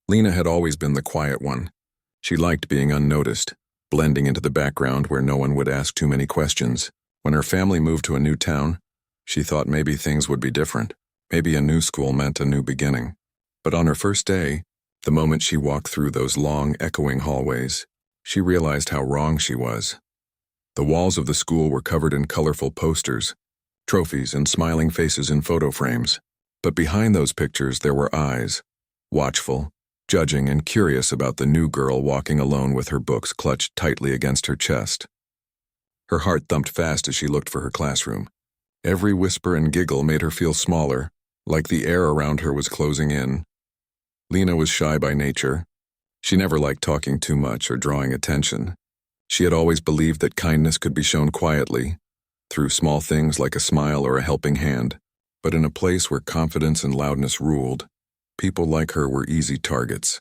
Lena had always been the quiet one. She liked being unnoticed, blending into the background where no one would ask too many questions. When her family moved to a new town, she thought maybe things would be different. Maybe a new school meant a new beginning. But on her first day, the moment she walked through those long, echoing hallways, she realized how wrong she was. The walls of the school were covered in colorful posters, trophies, and smiling faces in photo frames. But behind those pictures there were eyes, watchful, judging, and curious about the new girl walking alone with her books clutched tightly against her chest. Her heart thumped fast as she looked for her classroom. Every whisper and giggle made her feel smaller, like the air around her was closing in. Lena was shy by nature. She never liked talking too much or drawing attention. She had always believed that kindness could be shown quietly, through small things like a smile or a helping hand. But in a place where confidence and loudness ruled, people like her were easy targets.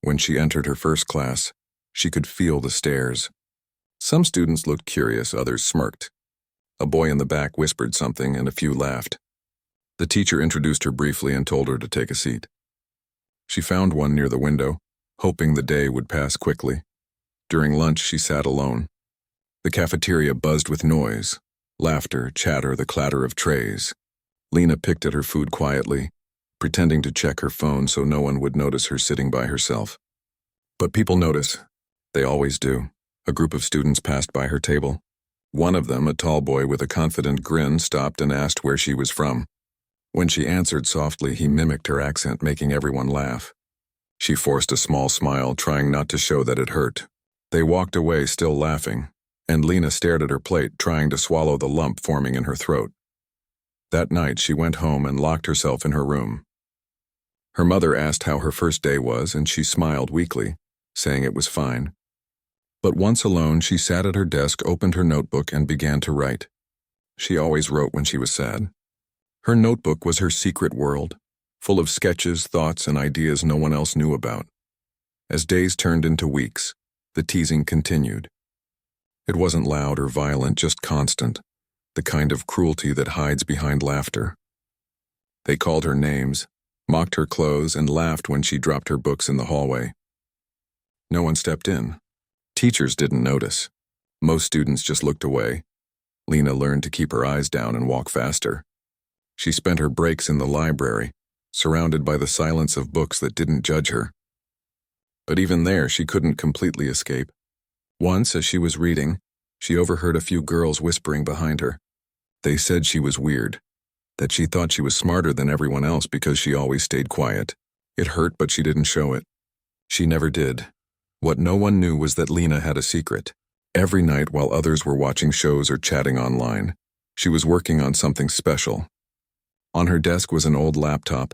When she entered her first class, she could feel the stares. Some students looked curious, others smirked. A boy in the back whispered something, and a few laughed. The teacher introduced her briefly and told her to take a seat. She found one near the window, hoping the day would pass quickly. During lunch, she sat alone. The cafeteria buzzed with noise, laughter, chatter, the clatter of trays. Lena picked at her food quietly, pretending to check her phone so no one would notice her sitting by herself. But people notice. They always do. A group of students passed by her table. One of them, a tall boy with a confident grin, stopped and asked where she was from. When she answered softly, he mimicked her accent, making everyone laugh. She forced a small smile, trying not to show that it hurt. They walked away, still laughing, and Lena stared at her plate, trying to swallow the lump forming in her throat. That night, she went home and locked herself in her room. Her mother asked how her first day was, and she smiled weakly, saying it was fine. But once alone, she sat at her desk, opened her notebook, and began to write. She always wrote when she was sad. Her notebook was her secret world, full of sketches, thoughts, and ideas no one else knew about. As days turned into weeks, the teasing continued. It wasn't loud or violent, just constant, the kind of cruelty that hides behind laughter. They called her names, mocked her clothes, and laughed when she dropped her books in the hallway. No one stepped in. Teachers didn't notice. Most students just looked away. Lena learned to keep her eyes down and walk faster. She spent her breaks in the library, surrounded by the silence of books that didn't judge her. But even there, she couldn't completely escape. Once, as she was reading, she overheard a few girls whispering behind her. They said she was weird, that she thought she was smarter than everyone else because she always stayed quiet. It hurt, but she didn't show it. She never did. What no one knew was that Lena had a secret. Every night while others were watching shows or chatting online, she was working on something special. On her desk was an old laptop,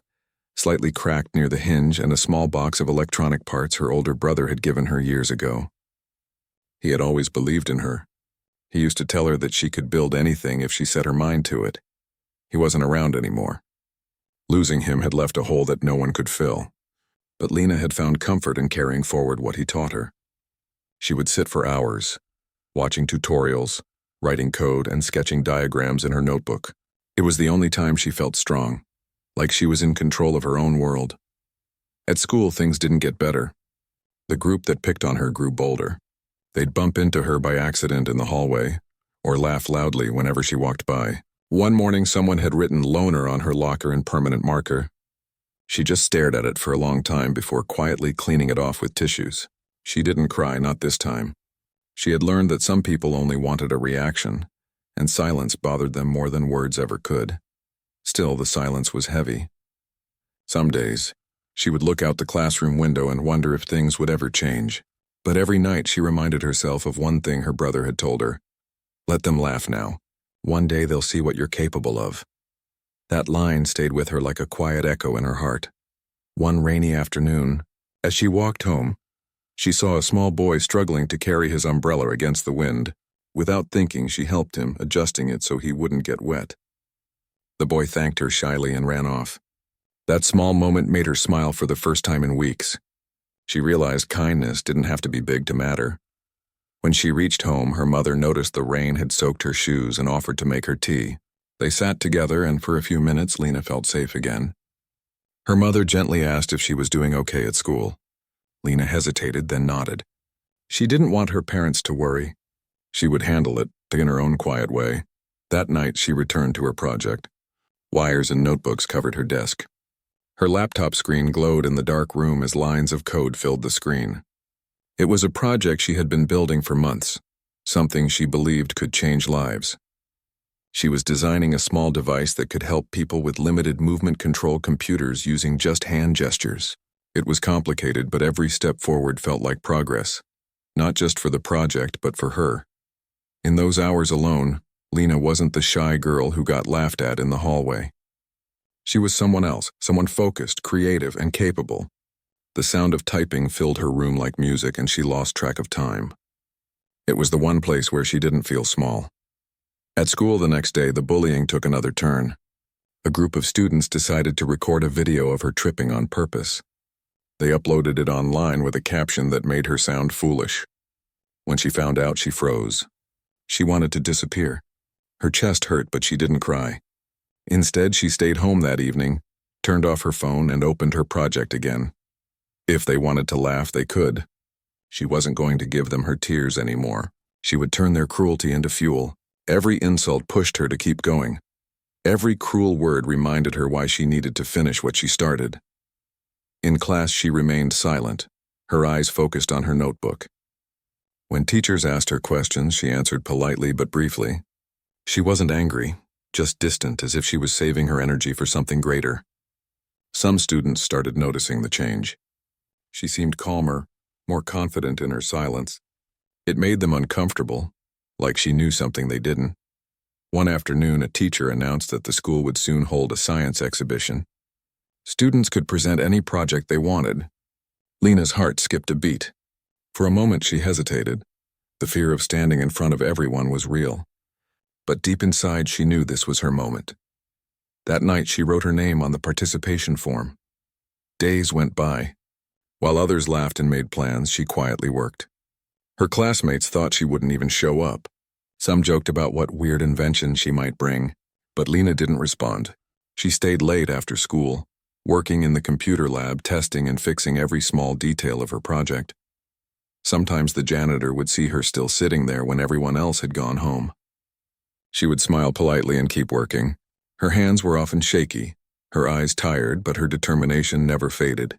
slightly cracked near the hinge, and a small box of electronic parts her older brother had given her years ago. He had always believed in her. He used to tell her that she could build anything if she set her mind to it. He wasn't around anymore. Losing him had left a hole that no one could fill. But Lena had found comfort in carrying forward what he taught her. She would sit for hours, watching tutorials, writing code, and sketching diagrams in her notebook. It was the only time she felt strong, like she was in control of her own world. At school, things didn't get better. The group that picked on her grew bolder. They'd bump into her by accident in the hallway, or laugh loudly whenever she walked by. One morning, someone had written "loner" on her locker in permanent marker. She just stared at it for a long time before quietly cleaning it off with tissues. She didn't cry, not this time. She had learned that some people only wanted a reaction, and silence bothered them more than words ever could. Still, the silence was heavy. Some days, she would look out the classroom window and wonder if things would ever change. But every night she reminded herself of one thing her brother had told her. Let them laugh now. One day they'll see what you're capable of. That line stayed with her like a quiet echo in her heart. One rainy afternoon, as she walked home, she saw a small boy struggling to carry his umbrella against the wind. Without thinking, she helped him, adjusting it so he wouldn't get wet. The boy thanked her shyly and ran off. That small moment made her smile for the first time in weeks. She realized kindness didn't have to be big to matter. When she reached home, her mother noticed the rain had soaked her shoes and offered to make her tea. They sat together, and for a few minutes, Lena felt safe again. Her mother gently asked if she was doing okay at school. Lena hesitated, then nodded. She didn't want her parents to worry. She would handle it, in her own quiet way. That night, she returned to her project. Wires and notebooks covered her desk. Her laptop screen glowed in the dark room as lines of code filled the screen. It was a project she had been building for months, something she believed could change lives. She was designing a small device that could help people with limited movement control computers using just hand gestures. It was complicated, but every step forward felt like progress, not just for the project, but for her. In those hours alone, Lena wasn't the shy girl who got laughed at in the hallway. She was someone else, someone focused, creative, and capable. The sound of typing filled her room like music, and she lost track of time. It was the one place where she didn't feel small. At school the next day, the bullying took another turn. A group of students decided to record a video of her tripping on purpose. They uploaded it online with a caption that made her sound foolish. When she found out, she froze. She wanted to disappear. Her chest hurt, but she didn't cry. Instead, she stayed home that evening, turned off her phone, and opened her project again. If they wanted to laugh, they could. She wasn't going to give them her tears anymore. She would turn their cruelty into fuel. Every insult pushed her to keep going. Every cruel word reminded her why she needed to finish what she started. In class, she remained silent, her eyes focused on her notebook. When teachers asked her questions, she answered politely but briefly. She wasn't angry, just distant, as if she was saving her energy for something greater. Some students started noticing the change. She seemed calmer, more confident in her silence. It made them uncomfortable, like she knew something they didn't. One afternoon, a teacher announced that the school would soon hold a science exhibition. Students could present any project they wanted. Lena's heart skipped a beat. For a moment, she hesitated. The fear of standing in front of everyone was real. But deep inside, she knew this was her moment. That night, she wrote her name on the participation form. Days went by. While others laughed and made plans, she quietly worked. Her classmates thought she wouldn't even show up. Some joked about what weird invention she might bring, but Lena didn't respond. She stayed late after school, working in the computer lab, testing and fixing every small detail of her project. Sometimes the janitor would see her still sitting there when everyone else had gone home. She would smile politely and keep working. Her hands were often shaky, her eyes tired, but her determination never faded.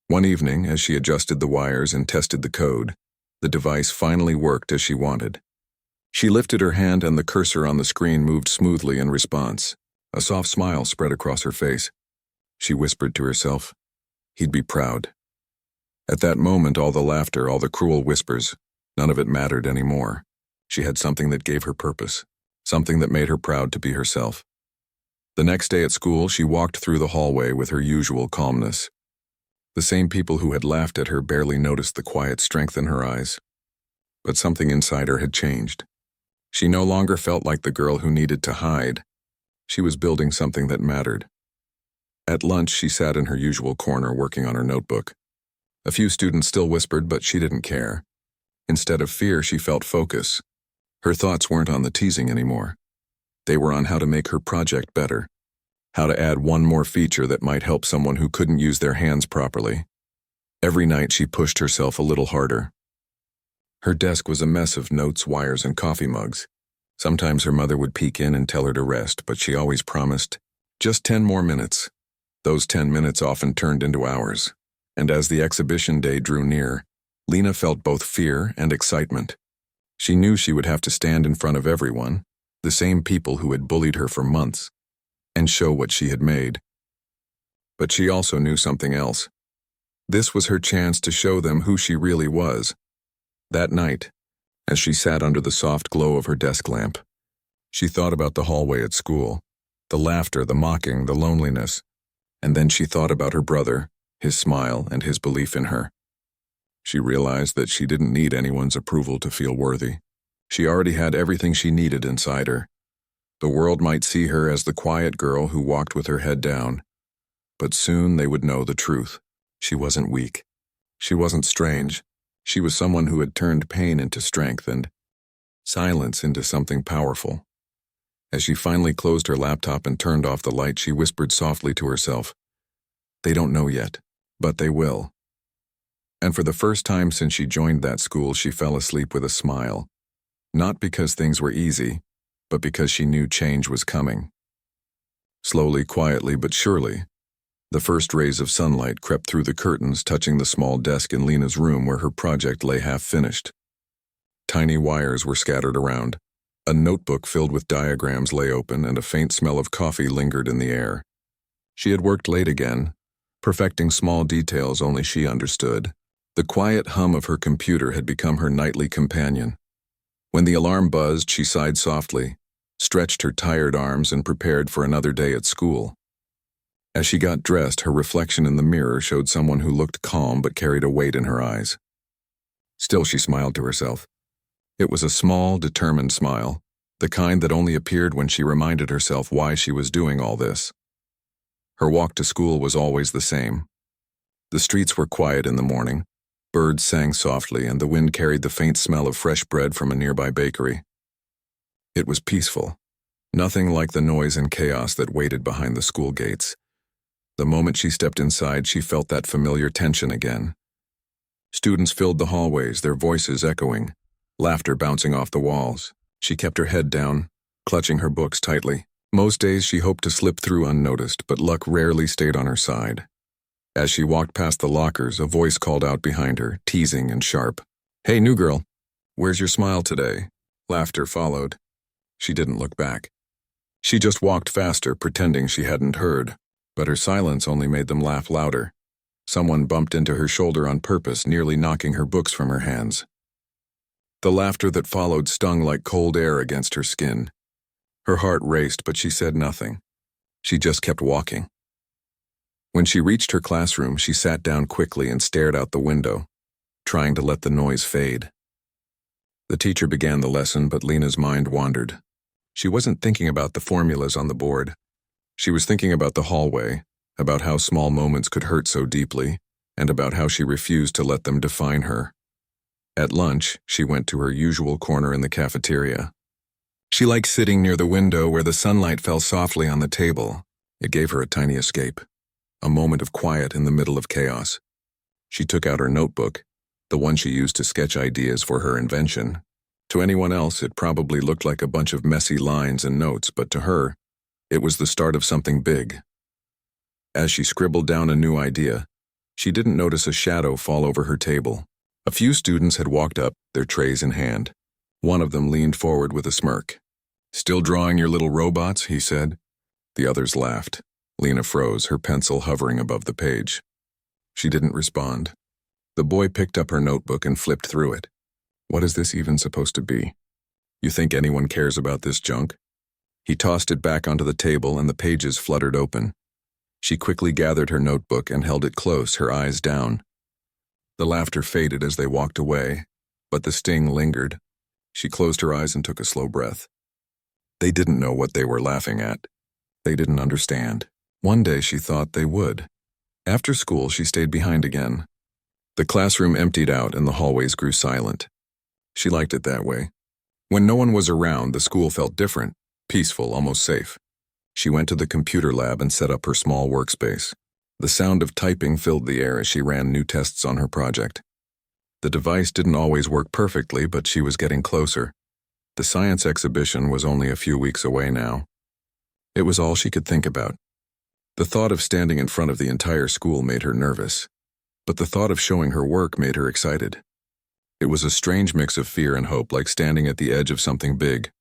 One evening, as she adjusted the wires and tested the code, the device finally worked as she wanted. She lifted her hand and the cursor on the screen moved smoothly in response. A soft smile spread across her face. She whispered to herself, "He'd be proud." At that moment, all the laughter, all the cruel whispers, none of it mattered anymore. She had something that gave her purpose, something that made her proud to be herself. The next day at school, she walked through the hallway with her usual calmness. The same people who had laughed at her barely noticed the quiet strength in her eyes. But something inside her had changed. She no longer felt like the girl who needed to hide. She was building something that mattered. At lunch, she sat in her usual corner working on her notebook. A few students still whispered, but she didn't care. Instead of fear, she felt focus. Her thoughts weren't on the teasing anymore. They were on how to make her project better, how to add one more feature that might help someone who couldn't use their hands properly. Every night, she pushed herself a little harder. Her desk was a mess of notes, wires, and coffee mugs. Sometimes her mother would peek in and tell her to rest, but she always promised, "Just 10 more minutes." Those 10 minutes often turned into hours. And as the exhibition day drew near, Lena felt both fear and excitement. She knew she would have to stand in front of everyone, the same people who had bullied her for months, and show what she had made. But she also knew something else. This was her chance to show them who she really was. That night, as she sat under the soft glow of her desk lamp, she thought about the hallway at school, the laughter, the mocking, the loneliness, and then she thought about her brother, his smile, and his belief in her. She realized that she didn't need anyone's approval to feel worthy. She already had everything she needed inside her. The world might see her as the quiet girl who walked with her head down, but soon they would know the truth. She wasn't weak. She wasn't strange. She was someone who had turned pain into strength and silence into something powerful. As she finally closed her laptop and turned off the light, she whispered softly to herself, They don't know yet, but they will. And for the first time since she joined that school, she fell asleep with a smile. Not because things were easy, but because she knew change was coming. Slowly, quietly, but surely, the first rays of sunlight crept through the curtains, touching the small desk in Lena's room where her project lay half-finished. Tiny wires were scattered around. A notebook filled with diagrams lay open, and a faint smell of coffee lingered in the air. She had worked late again, perfecting small details only she understood. The quiet hum of her computer had become her nightly companion. When the alarm buzzed, she sighed softly, stretched her tired arms, and prepared for another day at school. As she got dressed, her reflection in the mirror showed someone who looked calm but carried a weight in her eyes. Still, she smiled to herself. It was a small, determined smile, the kind that only appeared when she reminded herself why she was doing all this. Her walk to school was always the same. The streets were quiet in the morning. Birds sang softly, and the wind carried the faint smell of fresh bread from a nearby bakery. It was peaceful, nothing like the noise and chaos that waited behind the school gates. The moment she stepped inside, she felt that familiar tension again. Students filled the hallways, their voices echoing, laughter bouncing off the walls. She kept her head down, clutching her books tightly. Most days she hoped to slip through unnoticed, but luck rarely stayed on her side. As she walked past the lockers, a voice called out behind her, teasing and sharp. "Hey, new girl, where's your smile today?" Laughter followed. She didn't look back. She just walked faster, pretending she hadn't heard, but her silence only made them laugh louder. Someone bumped into her shoulder on purpose, nearly knocking her books from her hands. The laughter that followed stung like cold air against her skin. Her heart raced, but she said nothing. She just kept walking. When she reached her classroom, she sat down quickly and stared out the window, trying to let the noise fade. The teacher began the lesson, but Lena's mind wandered. She wasn't thinking about the formulas on the board. She was thinking about the hallway, about how small moments could hurt so deeply, and about how she refused to let them define her. At lunch, she went to her usual corner in the cafeteria. She liked sitting near the window where the sunlight fell softly on the table. It gave her a tiny escape, a moment of quiet in the middle of chaos. She took out her notebook, the one she used to sketch ideas for her invention. To anyone else, it probably looked like a bunch of messy lines and notes, but to her, it was the start of something big. As she scribbled down a new idea, she didn't notice a shadow fall over her table. A few students had walked up, their trays in hand. One of them leaned forward with a smirk. "Still drawing your little robots?" he said. The others laughed. Lena froze, her pencil hovering above the page. She didn't respond. The boy picked up her notebook and flipped through it. What is this even supposed to be? You think anyone cares about this junk? He tossed it back onto the table and the pages fluttered open. She quickly gathered her notebook and held it close, her eyes down. The laughter faded as they walked away, but the sting lingered. She closed her eyes and took a slow breath. They didn't know what they were laughing at. They didn't understand. One day she thought they would. After school, she stayed behind again. The classroom emptied out and the hallways grew silent. She liked it that way. When no one was around, the school felt different, peaceful, almost safe. She went to the computer lab and set up her small workspace. The sound of typing filled the air as she ran new tests on her project. The device didn't always work perfectly, but she was getting closer. The science exhibition was only a few weeks away now. It was all she could think about. The thought of standing in front of the entire school made her nervous, but the thought of showing her work made her excited. It was a strange mix of fear and hope, like standing at the edge of something big.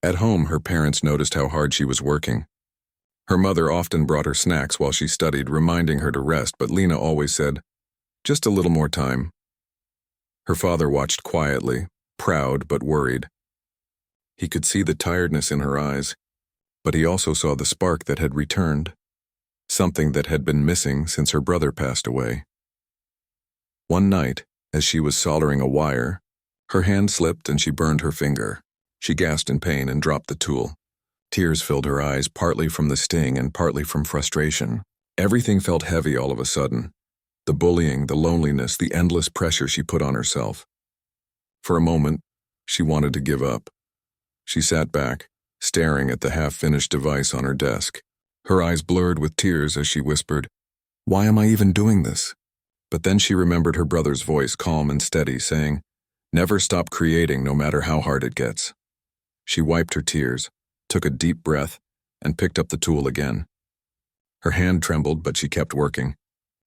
At home, her parents noticed how hard she was working. Her mother often brought her snacks while she studied, reminding her to rest, but Lena always said, "Just a little more time." Her father watched quietly, proud but worried. He could see the tiredness in her eyes, but he also saw the spark that had returned, something that had been missing since her brother passed away. One night, as she was soldering a wire, her hand slipped and she burned her finger. She gasped in pain and dropped the tool. Tears filled her eyes, partly from the sting and partly from frustration. Everything felt heavy all of a sudden. The bullying, the loneliness, the endless pressure she put on herself. For a moment, she wanted to give up. She sat back, staring at the half-finished device on her desk. Her eyes blurred with tears as she whispered, Why am I even doing this? But then she remembered her brother's voice, calm and steady, saying, "Never stop creating no matter how hard it gets." She wiped her tears, took a deep breath, and picked up the tool again. Her hand trembled, but she kept working.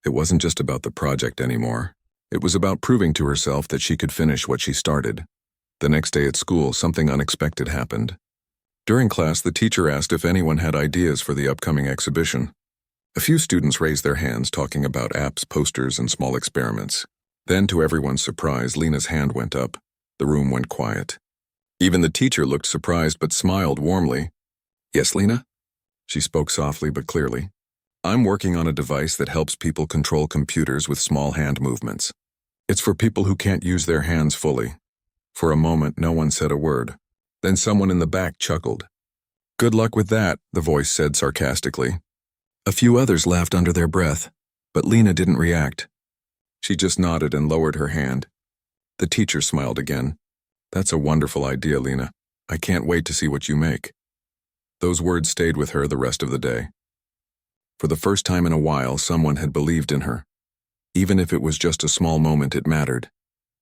It wasn't just about the project anymore. It was about proving to herself that she could finish what she started. The next day at school, something unexpected happened. During class, the teacher asked if anyone had ideas for the upcoming exhibition. A few students raised their hands, talking about apps, posters, and small experiments. Then, to everyone's surprise, Lena's hand went up. The room went quiet. Even the teacher looked surprised but smiled warmly. "Yes, Lena?" She spoke softly but clearly. "I'm working on a device that helps people control computers with small hand movements. It's for people who can't use their hands fully." For a moment, no one said a word. Then someone in the back chuckled. "Good luck with that," the voice said sarcastically. A few others laughed under their breath, but Lena didn't react. She just nodded and lowered her hand. The teacher smiled again. "That's a wonderful idea, Lena. I can't wait to see what you make." Those words stayed with her the rest of the day. For the first time in a while, someone had believed in her. Even if it was just a small moment, it mattered.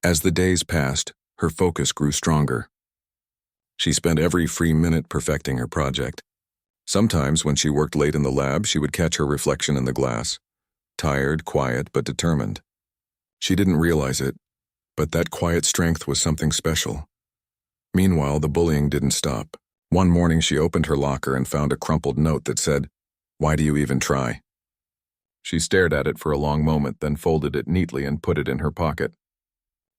As the days passed, her focus grew stronger. She spent every free minute perfecting her project. Sometimes, when she worked late in the lab, she would catch her reflection in the glass. Tired, quiet, but determined. She didn't realize it, but that quiet strength was something special. Meanwhile, the bullying didn't stop. One morning, she opened her locker and found a crumpled note that said, "Why do you even try?" She stared at it for a long moment, then folded it neatly and put it in her pocket.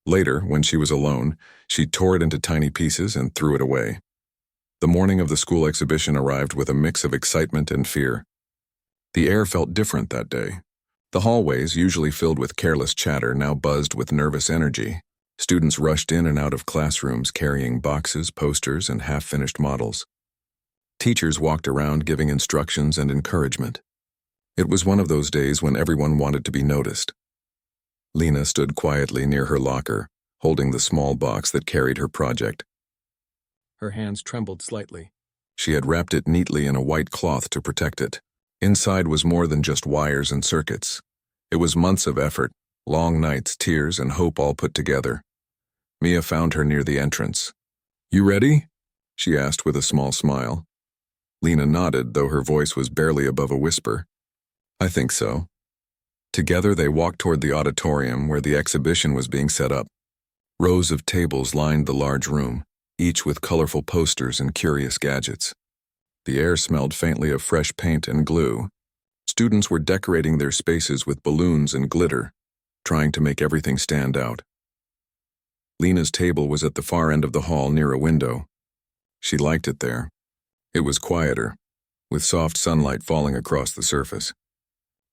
Later, when she was alone, she tore it into tiny pieces and threw it away. The morning of the school exhibition arrived with a mix of excitement and fear. The air felt different that day. The hallways, usually filled with careless chatter, now buzzed with nervous energy. Students rushed in and out of classrooms carrying boxes, posters, and half-finished models. Teachers walked around giving instructions and encouragement. It was one of those days when everyone wanted to be noticed. Lena stood quietly near her locker, holding the small box that carried her project. Her hands trembled slightly. She had wrapped it neatly in a white cloth to protect it. Inside was more than just wires and circuits. It was months of effort, long nights, tears, and hope all put together. Mia found her near the entrance. "You ready?" she asked with a small smile. Lena nodded, though her voice was barely above a whisper. "I think so." Together they walked toward the auditorium where the exhibition was being set up. Rows of tables lined the large room, each with colorful posters and curious gadgets. The air smelled faintly of fresh paint and glue. Students were decorating their spaces with balloons and glitter, trying to make everything stand out. Lena's table was at the far end of the hall near a window. She liked it there. It was quieter, with soft sunlight falling across the surface.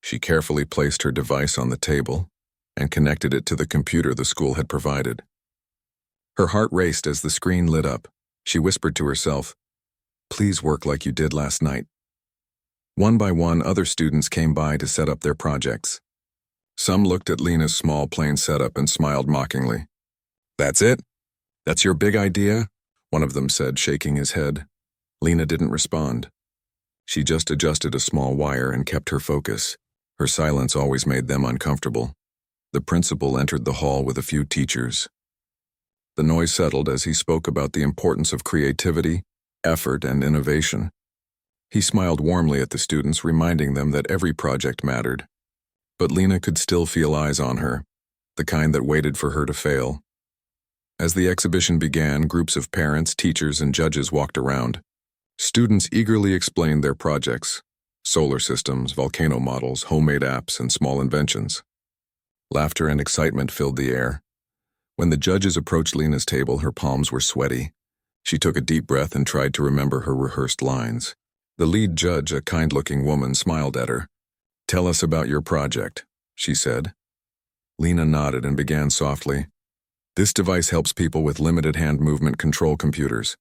She carefully placed her device on the table and connected it to the computer the school had provided. Her heart raced as the screen lit up. She whispered to herself, "Please work like you did last night." One by one, other students came by to set up their projects. Some looked at Lena's small, plain setup and smiled mockingly. "That's it? That's your big idea?" one of them said, shaking his head. Lena didn't respond. She just adjusted a small wire and kept her focus. Her silence always made them uncomfortable. The principal entered the hall with a few teachers. The noise settled as he spoke about the importance of creativity, effort, and innovation. He smiled warmly at the students, reminding them that every project mattered. But Lena could still feel eyes on her, the kind that waited for her to fail. As the exhibition began, groups of parents, teachers, and judges walked around. Students eagerly explained their projects: solar systems, volcano models, homemade apps, and small inventions. Laughter and excitement filled the air. When the judges approached Lena's table, her palms were sweaty. She took a deep breath and tried to remember her rehearsed lines. The lead judge, a kind-looking woman, smiled at her. "Tell us about your project," she said. Lena nodded and began softly. "This device helps people with limited hand movement control computers.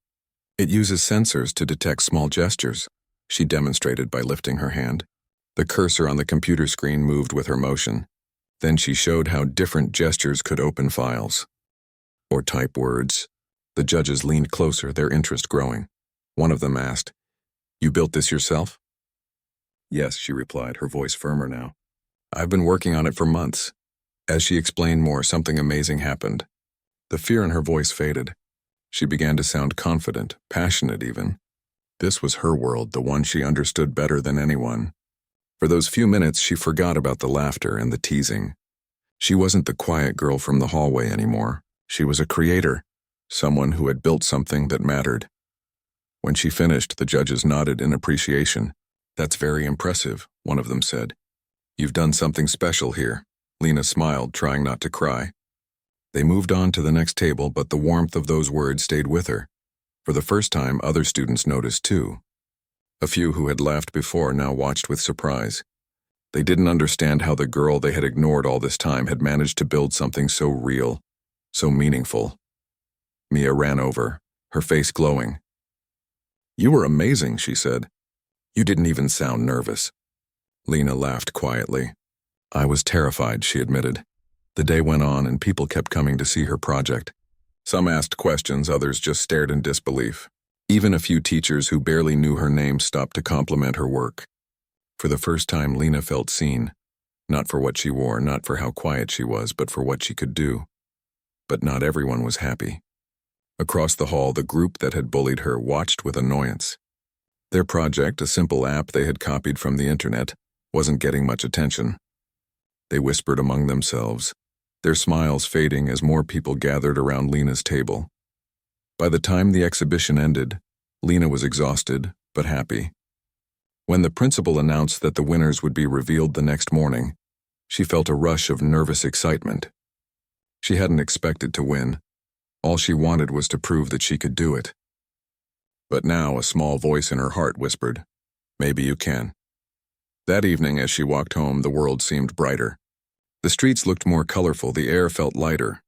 It uses sensors to detect small gestures," she demonstrated by lifting her hand. The cursor on the computer screen moved with her motion. Then she showed how different gestures could open files or type words. The judges leaned closer, their interest growing. One of them asked, "You built this yourself?" "Yes," she replied, her voice firmer now. I've been working on it for months. As she explained more, something amazing happened. The fear in her voice faded. She began to sound confident, passionate even. This was her world, the one she understood better than anyone. For those few minutes, she forgot about the laughter and the teasing. She wasn't the quiet girl from the hallway anymore. She was a creator, someone who had built something that mattered. When she finished, the judges nodded in appreciation. "That's very impressive," one of them said. "You've done something special here." Lena smiled, trying not to cry. They moved on to the next table, but the warmth of those words stayed with her. For the first time, other students noticed too. A few who had laughed before now watched with surprise. They didn't understand how the girl they had ignored all this time had managed to build something so real, so meaningful. Mia ran over, her face glowing. "You were amazing," she said. "You didn't even sound nervous." Lena laughed quietly. "I was terrified," she admitted. The day went on and people kept coming to see her project. Some asked questions, others just stared in disbelief. Even a few teachers who barely knew her name stopped to compliment her work. For the first time, Lena felt seen. Not for what she wore, not for how quiet she was, but for what she could do. But not everyone was happy. Across the hall, the group that had bullied her watched with annoyance. Their project, a simple app they had copied from the internet, wasn't getting much attention. They whispered among themselves, their smiles fading as more people gathered around Lena's table. By the time the exhibition ended, Lena was exhausted, but happy. When the principal announced that the winners would be revealed the next morning, she felt a rush of nervous excitement. She hadn't expected to win. All she wanted was to prove that she could do it. But now a small voice in her heart whispered, "Maybe you can." That evening, as she walked home, the world seemed brighter. The streets looked more colorful, the air felt lighter.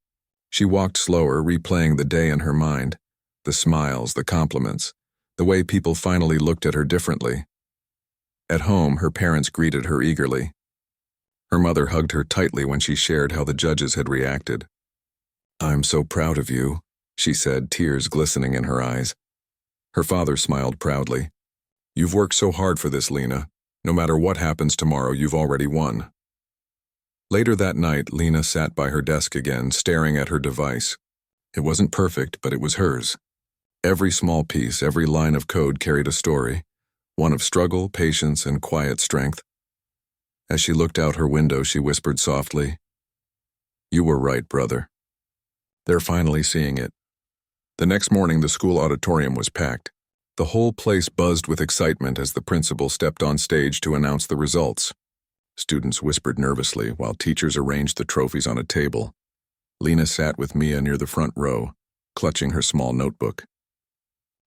She walked slower, replaying the day in her mind, the smiles, the compliments, the way people finally looked at her differently. At home, her parents greeted her eagerly. Her mother hugged her tightly when she shared how the judges had reacted. "I'm so proud of you," she said, tears glistening in her eyes. Her father smiled proudly. "You've worked so hard for this, Lena. No matter what happens tomorrow, you've already won." Later that night, Lena sat by her desk again, staring at her device. It wasn't perfect, but it was hers. Every small piece, every line of code carried a story, one of struggle, patience, and quiet strength. As she looked out her window, she whispered softly, "You were right, brother." They're finally seeing it. The next morning, the school auditorium was packed. The whole place buzzed with excitement as the principal stepped on stage to announce the results. Students whispered nervously while teachers arranged the trophies on a table. Lena sat with Mia near the front row, clutching her small notebook.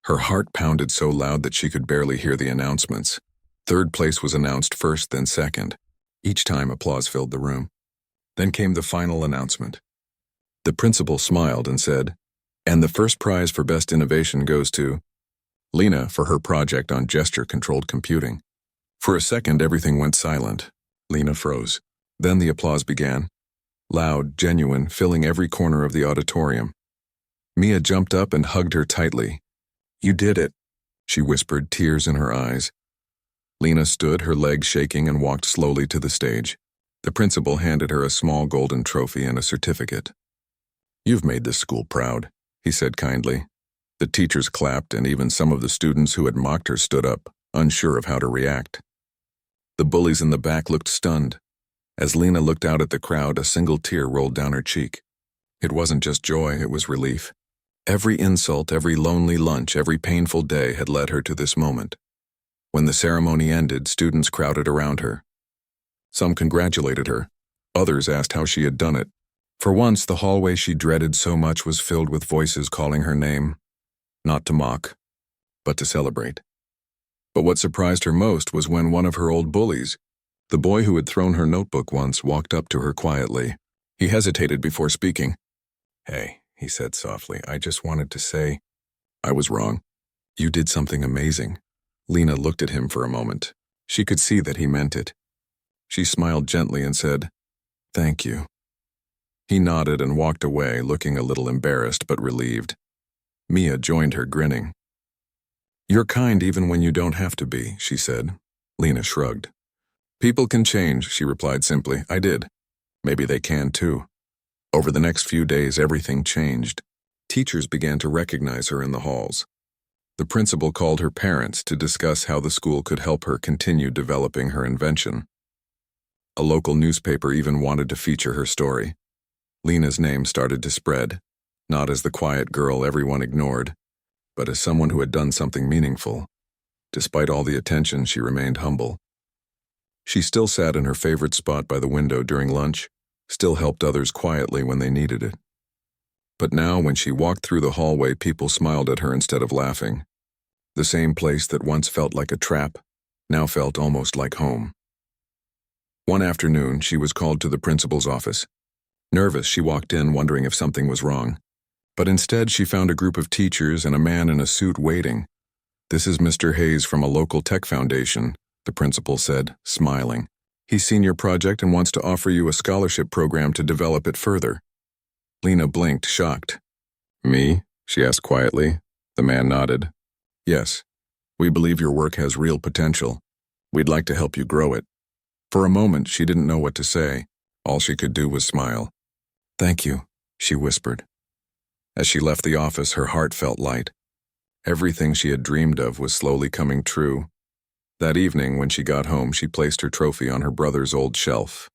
Her heart pounded so loud that she could barely hear the announcements. Third place was announced first, then second. Each time, applause filled the room. Then came the final announcement. The principal smiled and said, "And the first prize for best innovation goes to Lena for her project on gesture-controlled computing." For a second, everything went silent. Lena froze. Then the applause began. Loud, genuine, filling every corner of the auditorium. Mia jumped up and hugged her tightly. "You did it," she whispered, tears in her eyes. Lena stood, her legs shaking, and walked slowly to the stage. The principal handed her a small golden trophy and a certificate. "You've made this school proud," he said kindly. The teachers clapped, and even some of the students who had mocked her stood up, unsure of how to react. The bullies in the back looked stunned. As Lena looked out at the crowd, a single tear rolled down her cheek. It wasn't just joy, it was relief. Every insult, every lonely lunch, every painful day had led her to this moment. When the ceremony ended, students crowded around her. Some congratulated her. Others asked how she had done it. For once, the hallway she dreaded so much was filled with voices calling her name. Not to mock, but to celebrate. But what surprised her most was when one of her old bullies, the boy who had thrown her notebook once, walked up to her quietly. He hesitated before speaking. "Hey," he said softly, "I just wanted to say, I was wrong. You did something amazing." Lena looked at him for a moment. She could see that he meant it. She smiled gently and said, "Thank you." He nodded and walked away, looking a little embarrassed but relieved. Mia joined her, grinning. "You're kind even when you don't have to be," she said. Lena shrugged. People can change, she replied simply. I did. Maybe they can too. Over the next few days, everything changed. Teachers began to recognize her in the halls. The principal called her parents to discuss how the school could help her continue developing her invention. A local newspaper even wanted to feature her story. Lena's name started to spread, not as the quiet girl everyone ignored, but as someone who had done something meaningful. Despite all the attention, she remained humble. She still sat in her favorite spot by the window during lunch, still helped others quietly when they needed it. But now, when she walked through the hallway, people smiled at her instead of laughing. The same place that once felt like a trap now felt almost like home. One afternoon, she was called to the principal's office. Nervous, she walked in wondering if something was wrong. But instead, she found a group of teachers and a man in a suit waiting. "This is Mr. Hayes from a local tech foundation," the principal said, smiling. "He's seen your project and wants to offer you a scholarship program to develop it further." Lena blinked, shocked. "Me?" she asked quietly. The man nodded. "Yes. We believe your work has real potential. We'd like to help you grow it." For a moment, she didn't know what to say. All she could do was smile. "Thank you," she whispered. As she left the office, her heart felt light. Everything she had dreamed of was slowly coming true. That evening, when she got home, she placed her trophy on her brother's old shelf.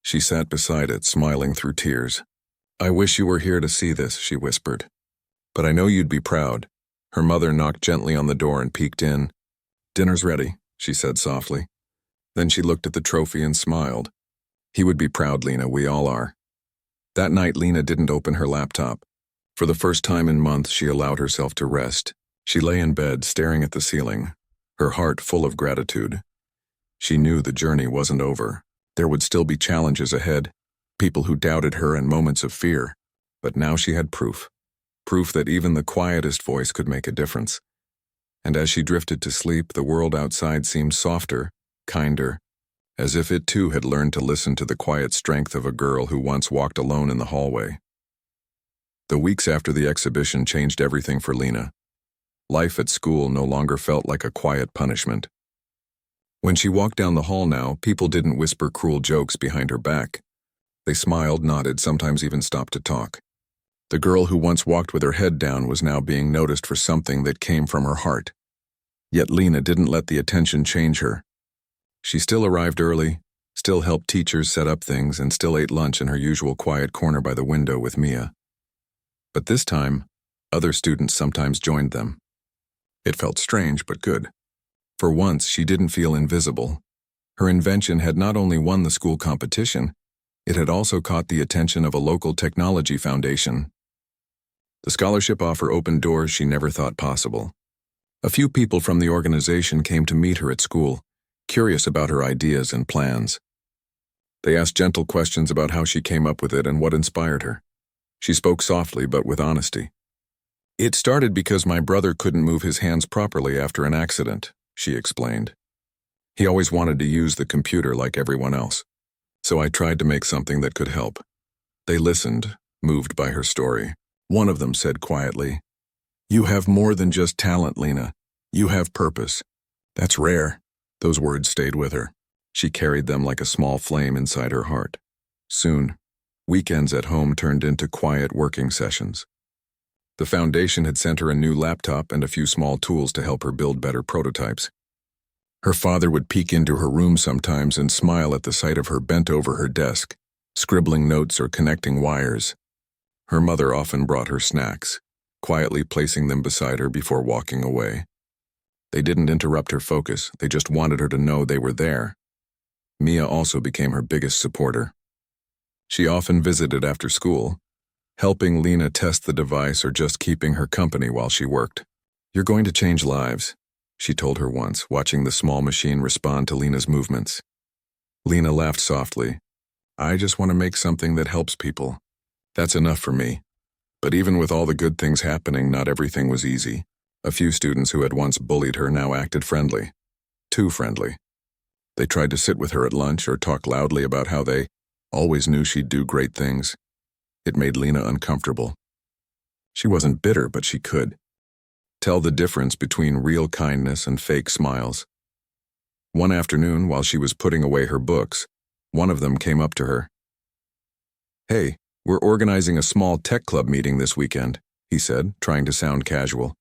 She sat beside it, smiling through tears. "I wish you were here to see this," she whispered. "But I know you'd be proud." Her mother knocked gently on the door and peeked in. "Dinner's ready," she said softly. Then she looked at the trophy and smiled. "He would be proud, Lena, we all are." That night, Lena didn't open her laptop. For the first time in months, she allowed herself to rest. She lay in bed, staring at the ceiling, her heart full of gratitude. She knew the journey wasn't over. There would still be challenges ahead, people who doubted her and moments of fear. But now she had proof. Proof that even the quietest voice could make a difference. And as she drifted to sleep, the world outside seemed softer, kinder, as if it too had learned to listen to the quiet strength of a girl who once walked alone in the hallway. The weeks after the exhibition changed everything for Lena. Life at school no longer felt like a quiet punishment. When she walked down the hall now, people didn't whisper cruel jokes behind her back. They smiled, nodded, sometimes even stopped to talk. The girl who once walked with her head down was now being noticed for something that came from her heart. Yet Lena didn't let the attention change her. She still arrived early, still helped teachers set up things, and still ate lunch in her usual quiet corner by the window with Mia. But this time, other students sometimes joined them. It felt strange but good. For once, she didn't feel invisible. Her invention had not only won the school competition, it had also caught the attention of a local technology foundation. The scholarship offer opened doors she never thought possible. A few people from the organization came to meet her at school, curious about her ideas and plans. They asked gentle questions about how she came up with it and what inspired her. She spoke softly but with honesty. "It started because my brother couldn't move his hands properly after an accident," she explained. "He always wanted to use the computer like everyone else, so I tried to make something that could help." They listened, moved by her story. One of them said quietly, "You have more than just talent, Lena. You have purpose." "That's rare." Those words stayed with her. She carried them like a small flame inside her heart. Soon, weekends at home turned into quiet working sessions. The foundation had sent her a new laptop and a few small tools to help her build better prototypes. Her father would peek into her room sometimes and smile at the sight of her bent over her desk, scribbling notes or connecting wires. Her mother often brought her snacks, quietly placing them beside her before walking away. They didn't interrupt her focus, they just wanted her to know they were there. Mia also became her biggest supporter. She often visited after school, helping Lena test the device or just keeping her company while she worked. "You're going to change lives," she told her once, watching the small machine respond to Lena's movements. Lena laughed softly. "I just want to make something that helps people. That's enough for me." But even with all the good things happening, not everything was easy. A few students who had once bullied her now acted friendly. Too friendly. They tried to sit with her at lunch or talk loudly about how they always knew she'd do great things. It made Lena uncomfortable. She wasn't bitter, but she could tell the difference between real kindness and fake smiles. One afternoon, while she was putting away her books, one of them came up to her. "Hey, we're organizing a small tech club meeting this weekend," he said, trying to sound casual.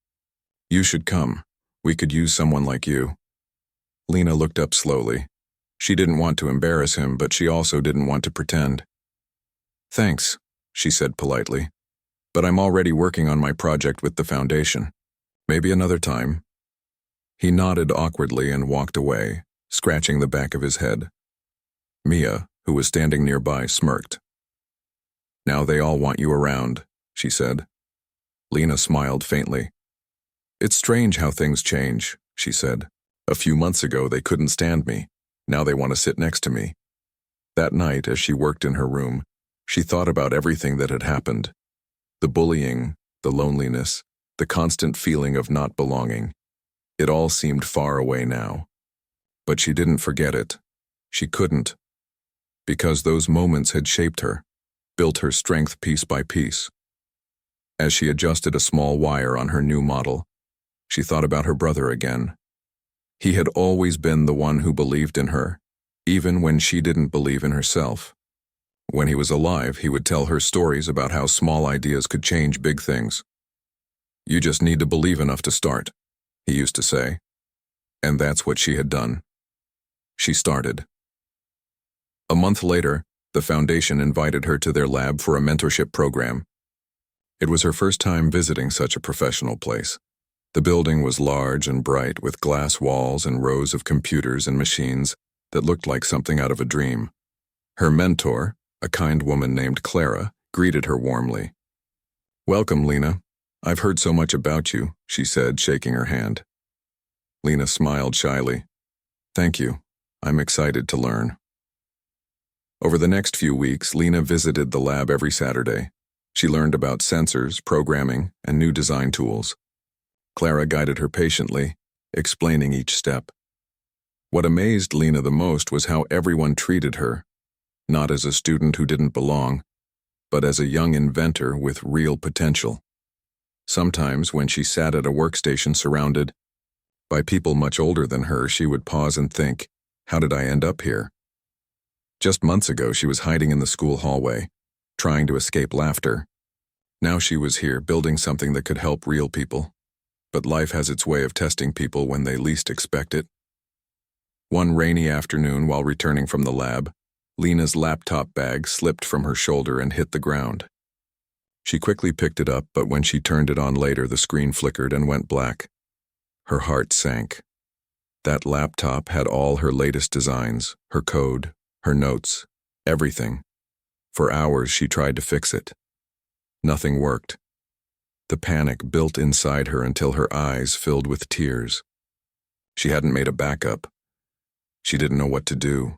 "You should come. We could use someone like you." Lena looked up slowly. She didn't want to embarrass him, but she also didn't want to pretend. "Thanks," she said politely, "but I'm already working on my project with the foundation. Maybe another time." He nodded awkwardly and walked away, scratching the back of his head. Mia, who was standing nearby, smirked. "Now they all want you around," she said. Lena smiled faintly. "It's strange how things change," she said. "A few months ago they couldn't stand me. Now they want to sit next to me." That night, as she worked in her room, she thought about everything that had happened. The bullying, the loneliness, the constant feeling of not belonging. It all seemed far away now. But she didn't forget it. She couldn't. Because those moments had shaped her, built her strength piece by piece. As she adjusted a small wire on her new model, she thought about her brother again. He had always been the one who believed in her, even when she didn't believe in herself. When he was alive, he would tell her stories about how small ideas could change big things. "You just need to believe enough to start," he used to say. And that's what she had done. She started. A month later, the foundation invited her to their lab for a mentorship program. It was her first time visiting such a professional place. The building was large and bright, with glass walls and rows of computers and machines that looked like something out of a dream. Her mentor, a kind woman named Clara, greeted her warmly. "Welcome, Lena. I've heard so much about you," she said, shaking her hand. Lena smiled shyly. "Thank you. I'm excited to learn." Over the next few weeks, Lena visited the lab every Saturday. She learned about sensors, programming, and new design tools. Clara guided her patiently, explaining each step. What amazed Lena the most was how everyone treated her, not as a student who didn't belong, but as a young inventor with real potential. Sometimes, when she sat at a workstation surrounded by people much older than her, she would pause and think, "How did I end up here?" Just months ago, she was hiding in the school hallway, trying to escape laughter. Now she was here, building something that could help real people. But life has its way of testing people when they least expect it. One rainy afternoon, while returning from the lab, Lena's laptop bag slipped from her shoulder and hit the ground. She quickly picked it up, but when she turned it on later, the screen flickered and went black. Her heart sank. That laptop had all her latest designs, her code, her notes, everything. For hours she tried to fix it. Nothing worked. The panic built inside her until her eyes filled with tears. She hadn't made a backup. She didn't know what to do.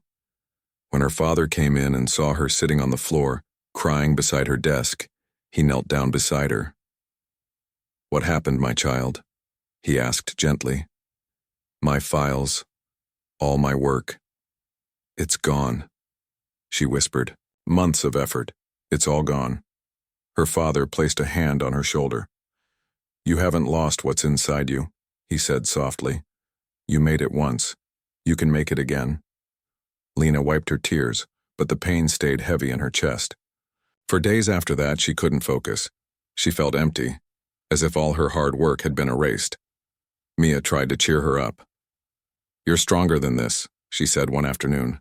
When her father came in and saw her sitting on the floor, crying beside her desk, he knelt down beside her. "What happened, my child?" he asked gently. "My files, all my work. It's gone," she whispered. "Months of effort. It's all gone." Her father placed a hand on her shoulder. "You haven't lost what's inside you," he said softly. "You made it once. You can make it again." Lena wiped her tears, but the pain stayed heavy in her chest. For days after that, she couldn't focus. She felt empty, as if all her hard work had been erased. Mia tried to cheer her up. "You're stronger than this," she said one afternoon.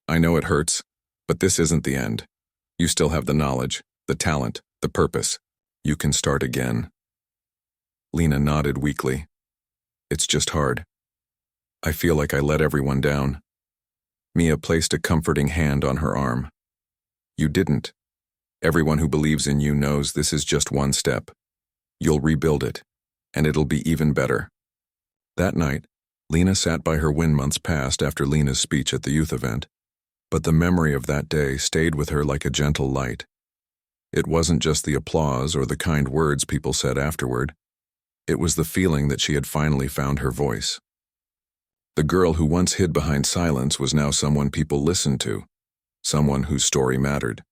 "I know it hurts, but this isn't the end. You still have the knowledge, the talent, the purpose. You can start again." Lena nodded weakly. "It's just hard. I feel like I let everyone down." Mia placed a comforting hand on her arm. "You didn't. Everyone who believes in you knows this is just one step. You'll rebuild it, and it'll be even better." That night, Lena sat by her when months passed after Lena's speech at the youth event, but the memory of that day stayed with her like a gentle light. It wasn't just the applause or the kind words people said afterward. It was the feeling that she had finally found her voice. The girl who once hid behind silence was now someone people listened to, someone whose story mattered.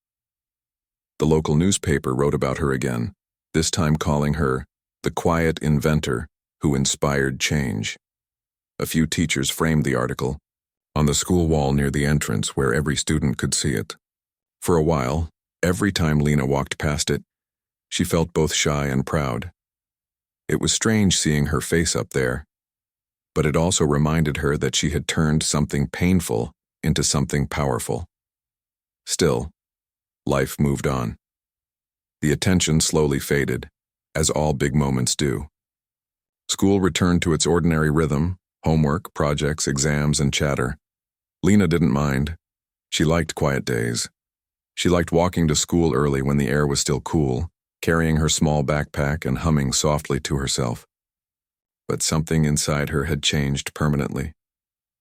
The local newspaper wrote about her again, this time calling her the quiet inventor who inspired change. A few teachers framed the article on the school wall near the entrance where every student could see it. For a while, every time Lena walked past it, she felt both shy and proud. It was strange seeing her face up there, but it also reminded her that she had turned something painful into something powerful. Still, life moved on. The attention slowly faded, as all big moments do. School returned to its ordinary rhythm: homework, projects, exams, and chatter. Lena didn't mind. She liked quiet days. She liked walking to school early when the air was still cool, carrying her small backpack and humming softly to herself. But something inside her had changed permanently.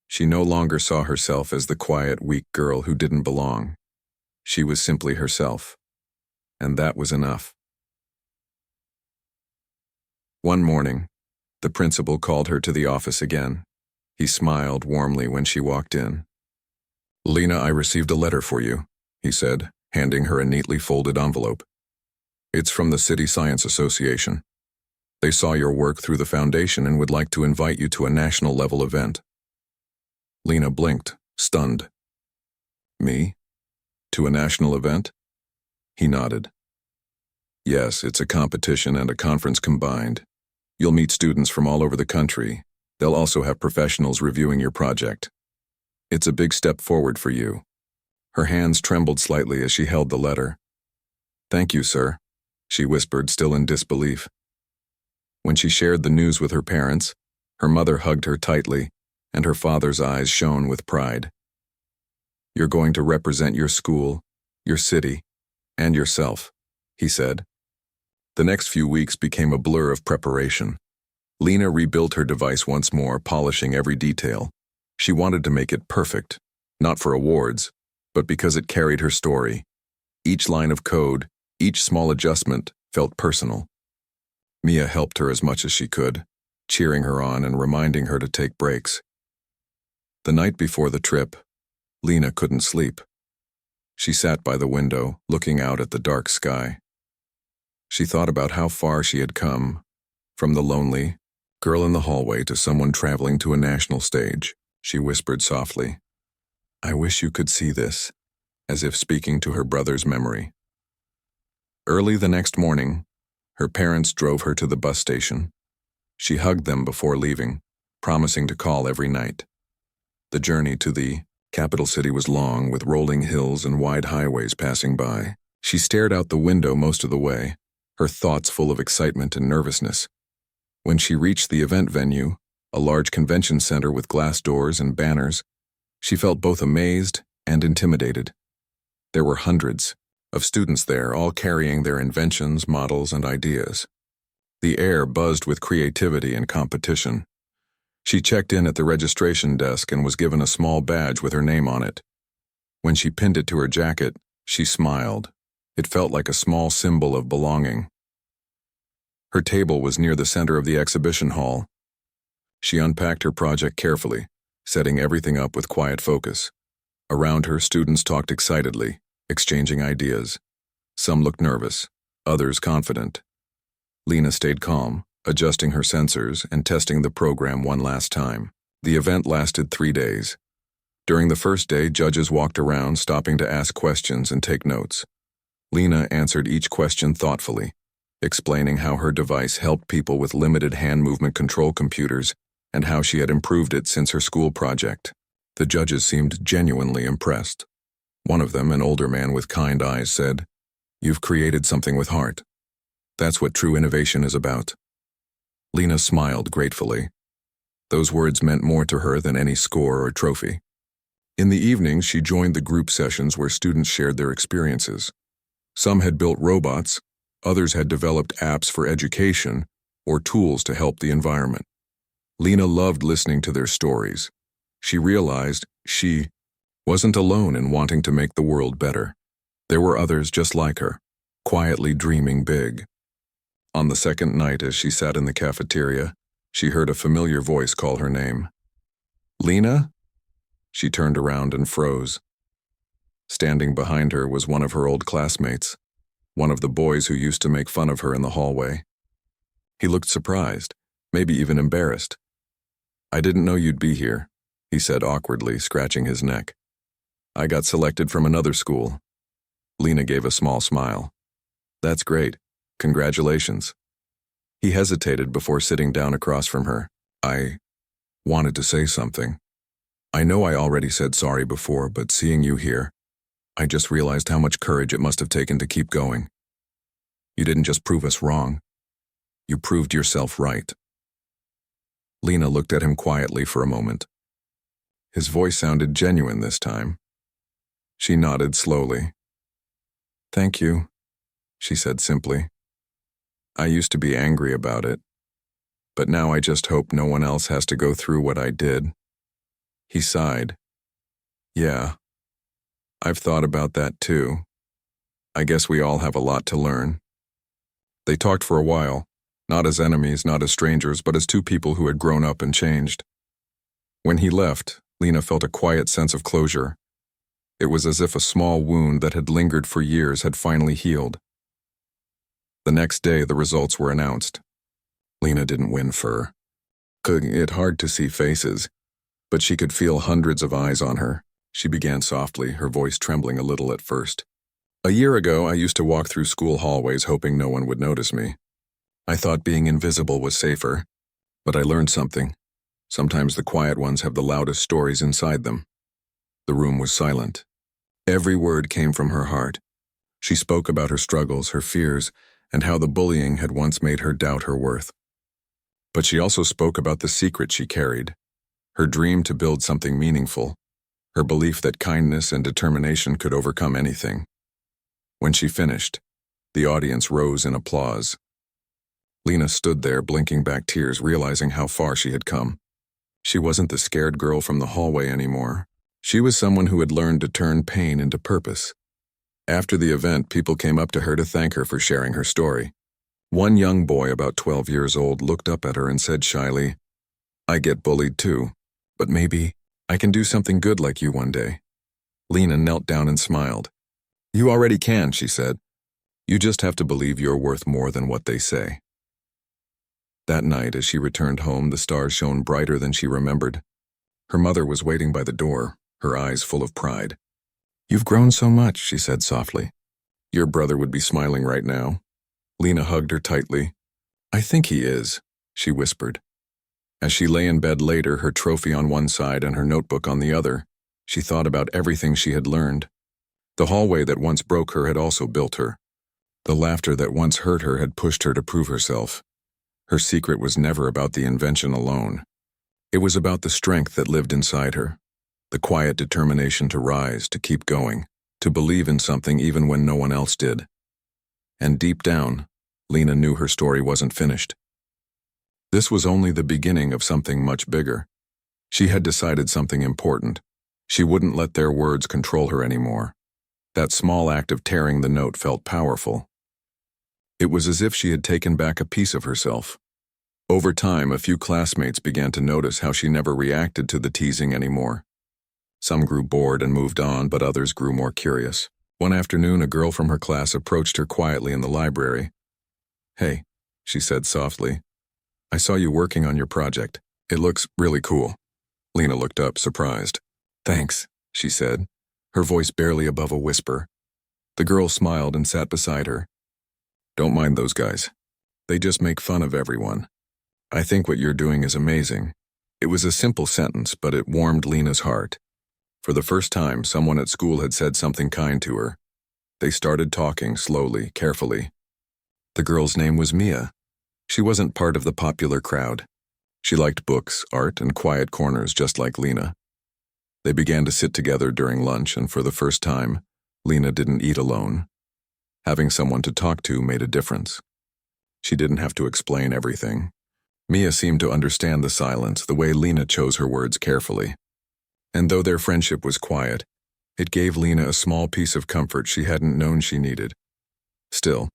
She no longer saw herself as the quiet, weak girl who didn't belong. She was simply herself, and that was enough. One morning, the principal called her to the office again. He smiled warmly when she walked in. "Lena, I received a letter for you," he said, handing her a neatly folded envelope. "It's from the City Science Association. They saw your work through the foundation and would like to invite you to a national-level event." Lena blinked, stunned. "Me? To a national event?" He nodded. "Yes, it's a competition and a conference combined. You'll meet students from all over the country. They'll also have professionals reviewing your project. It's a big step forward for you." Her hands trembled slightly as she held the letter. "Thank you, sir," she whispered, still in disbelief. When she shared the news with her parents, her mother hugged her tightly, and her father's eyes shone with pride. "You're going to represent your school, your city, and yourself," he said. The next few weeks became a blur of preparation. Lena rebuilt her device once more, polishing every detail. She wanted to make it perfect, not for awards, but because it carried her story. Each line of code, each small adjustment, felt personal. Mia helped her as much as she could, cheering her on and reminding her to take breaks. The night before the trip, Lena couldn't sleep. She sat by the window, looking out at the dark sky. She thought about how far she had come, from the lonely girl in the hallway to someone traveling to a national stage. She whispered softly, "I wish you could see this," as if speaking to her brother's memory. Early the next morning, her parents drove her to the bus station. She hugged them before leaving, promising to call every night. The journey to the capital city was long, with rolling hills and wide highways passing by. She stared out the window most of the way, her thoughts full of excitement and nervousness. When she reached the event venue, a large convention center with glass doors and banners, she felt both amazed and intimidated. There were hundreds of students there, all carrying their inventions, models, and ideas. The air buzzed with creativity and competition. She checked in at the registration desk and was given a small badge with her name on it. When she pinned it to her jacket, she smiled. It felt like a small symbol of belonging. Her table was near the center of the exhibition hall. She unpacked her project carefully, setting everything up with quiet focus. Around her, students talked excitedly, exchanging ideas. Some looked nervous, others confident. Lena stayed calm, adjusting her sensors and testing the program one last time. The event lasted 3 days. During the first day, judges walked around, stopping to ask questions and take notes. Lena answered each question thoughtfully, explaining how her device helped people with limited hand movement control computers and how she had improved it since her school project. The judges seemed genuinely impressed. One of them, an older man with kind eyes, said, "You've created something with heart. That's what true innovation is about." Lena smiled gratefully. Those words meant more to her than any score or trophy. In the evenings, she joined the group sessions where students shared their experiences. Some had built robots, others had developed apps for education or tools to help the environment. Lena loved listening to their stories. She realized she wasn't alone in wanting to make the world better. There were others just like her, quietly dreaming big. On the second night, as she sat in the cafeteria, she heard a familiar voice call her name. "Lena?" She turned around and froze. Standing behind her was one of her old classmates, one of the boys who used to make fun of her in the hallway. He looked surprised, maybe even embarrassed. I didn't know you'd be here, he said awkwardly, scratching his neck. I got selected from another school. Lena gave a small smile. That's great. Congratulations. He hesitated before sitting down across from her. I wanted to say something. I know I already said sorry before, but seeing you here, I just realized how much courage it must have taken to keep going. You didn't just prove us wrong. You proved yourself right. Lena looked at him quietly for a moment. His voice sounded genuine this time. She nodded slowly. Thank you, she said simply. I used to be angry about it, but now I just hope no one else has to go through what I did. He sighed. Yeah, I've thought about that too. I guess we all have a lot to learn. They talked for a while, not as enemies, not as strangers, but as two people who had grown up and changed. When he left, Lena felt a quiet sense of closure. It was as if a small wound that had lingered for years had finally healed. The next day, the results were announced. Lena didn't win fur. It's hard to see faces, but she could feel hundreds of eyes on her. She began softly, her voice trembling a little at first. A year ago, I used to walk through school hallways hoping no one would notice me. I thought being invisible was safer, but I learned something. Sometimes the quiet ones have the loudest stories inside them. The room was silent. Every word came from her heart. She spoke about her struggles, her fears, and how the bullying had once made her doubt her worth. But she also spoke about the secret she carried, her dream to build something meaningful, her belief that kindness and determination could overcome anything. When she finished, the audience rose in applause. Lena stood there, blinking back tears, realizing how far she had come. She wasn't the scared girl from the hallway anymore. She was someone who had learned to turn pain into purpose. After the event, people came up to her to thank her for sharing her story. One young boy, about 12 years old, looked up at her and said shyly, I get bullied too, but maybe I can do something good like you one day. Lena knelt down and smiled. You already can, she said. You just have to believe you're worth more than what they say. That night, as she returned home, the stars shone brighter than she remembered. Her mother was waiting by the door, her eyes full of pride. You've grown so much, she said softly. Your brother would be smiling right now. Lena hugged her tightly. I think he is, she whispered. As she lay in bed later, her trophy on one side and her notebook on the other, she thought about everything she had learned. The hallway that once broke her had also built her. The laughter that once hurt her had pushed her to prove herself. Her secret was never about the invention alone. It was about the strength that lived inside her, the quiet determination to rise, to keep going, to believe in something even when no one else did. And deep down, Lena knew her story wasn't finished. This was only the beginning of something much bigger. She had decided something important. She wouldn't let their words control her anymore. That small act of tearing the note felt powerful. It was as if she had taken back a piece of herself. Over time, a few classmates began to notice how she never reacted to the teasing anymore. Some grew bored and moved on, but others grew more curious. One afternoon, a girl from her class approached her quietly in the library. Hey, she said softly. I saw you working on your project. It looks really cool. Lena looked up, surprised. Thanks, she said, her voice barely above a whisper. The girl smiled and sat beside her. Don't mind those guys. They just make fun of everyone. I think what you're doing is amazing. It was a simple sentence, but it warmed Lena's heart. For the first time, someone at school had said something kind to her. They started talking slowly, carefully. The girl's name was Mia. She wasn't part of the popular crowd. She liked books, art, and quiet corners just like Lena. They began to sit together during lunch, and for the first time, Lena didn't eat alone. Having someone to talk to made a difference. She didn't have to explain everything. Mia seemed to understand the silence, the way Lena chose her words carefully. And though their friendship was quiet, it gave Lena a small piece of comfort she hadn't known she needed. Still,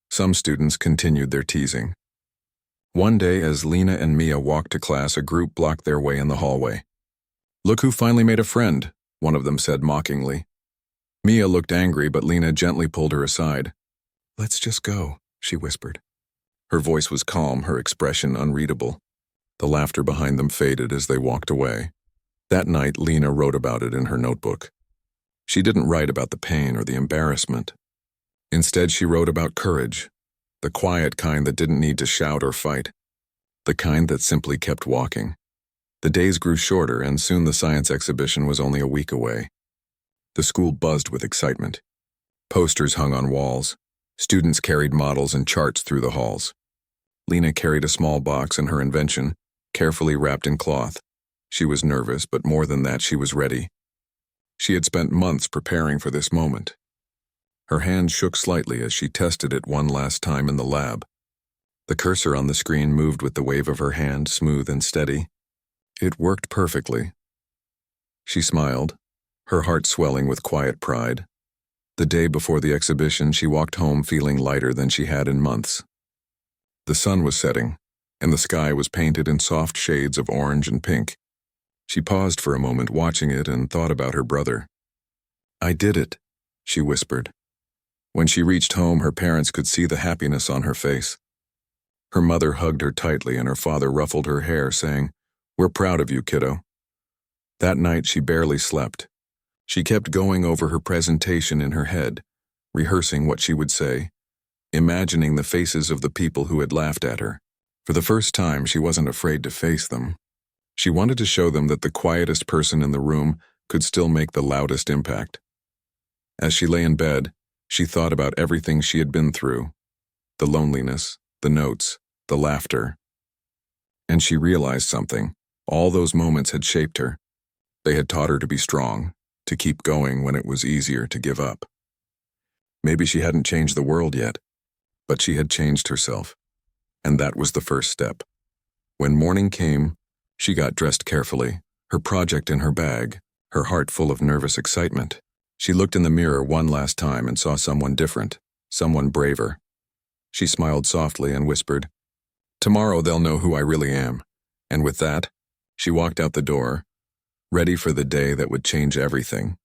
some students continued their teasing. One day, as Lena and Mia walked to class, a group blocked their way in the hallway. Look who finally made a friend, one of them said mockingly. Mia looked angry, but Lena gently pulled her aside. Let's just go, she whispered. Her voice was calm, her expression unreadable. The laughter behind them faded as they walked away. That night, Lena wrote about it in her notebook. She didn't write about the pain or the embarrassment. Instead, she wrote about courage, the quiet kind that didn't need to shout or fight, the kind that simply kept walking. The days grew shorter, and soon the science exhibition was only a week away. The school buzzed with excitement. Posters hung on walls. Students carried models and charts through the halls. Lena carried a small box and her invention, carefully wrapped in cloth. She was nervous, but more than that, she was ready. She had spent months preparing for this moment. Her hand shook slightly as she tested it one last time in the lab. The cursor on the screen moved with the wave of her hand, smooth and steady. It worked perfectly. She smiled, her heart swelling with quiet pride. The day before the exhibition, she walked home feeling lighter than she had in months. The sun was setting, and the sky was painted in soft shades of orange and pink. She paused for a moment watching it and thought about her brother. "I did it," she whispered. When she reached home, her parents could see the happiness on her face. Her mother hugged her tightly and her father ruffled her hair, saying, "We're proud of you, kiddo." That night she barely slept. She kept going over her presentation in her head, rehearsing what she would say, imagining the faces of the people who had laughed at her. For the first time, she wasn't afraid to face them. She wanted to show them that the quietest person in the room could still make the loudest impact. As she lay in bed, she thought about everything she had been through, the loneliness, the notes, the laughter. And she realized something. All those moments had shaped her. They had taught her to be strong, to keep going when it was easier to give up. Maybe she hadn't changed the world yet, but she had changed herself. And that was the first step. When morning came, she got dressed carefully, her project in her bag, her heart full of nervous excitement. She looked in the mirror one last time and saw someone different, someone braver. She smiled softly and whispered, "Tomorrow they'll know who I really am." And with that, she walked out the door, ready for the day that would change everything.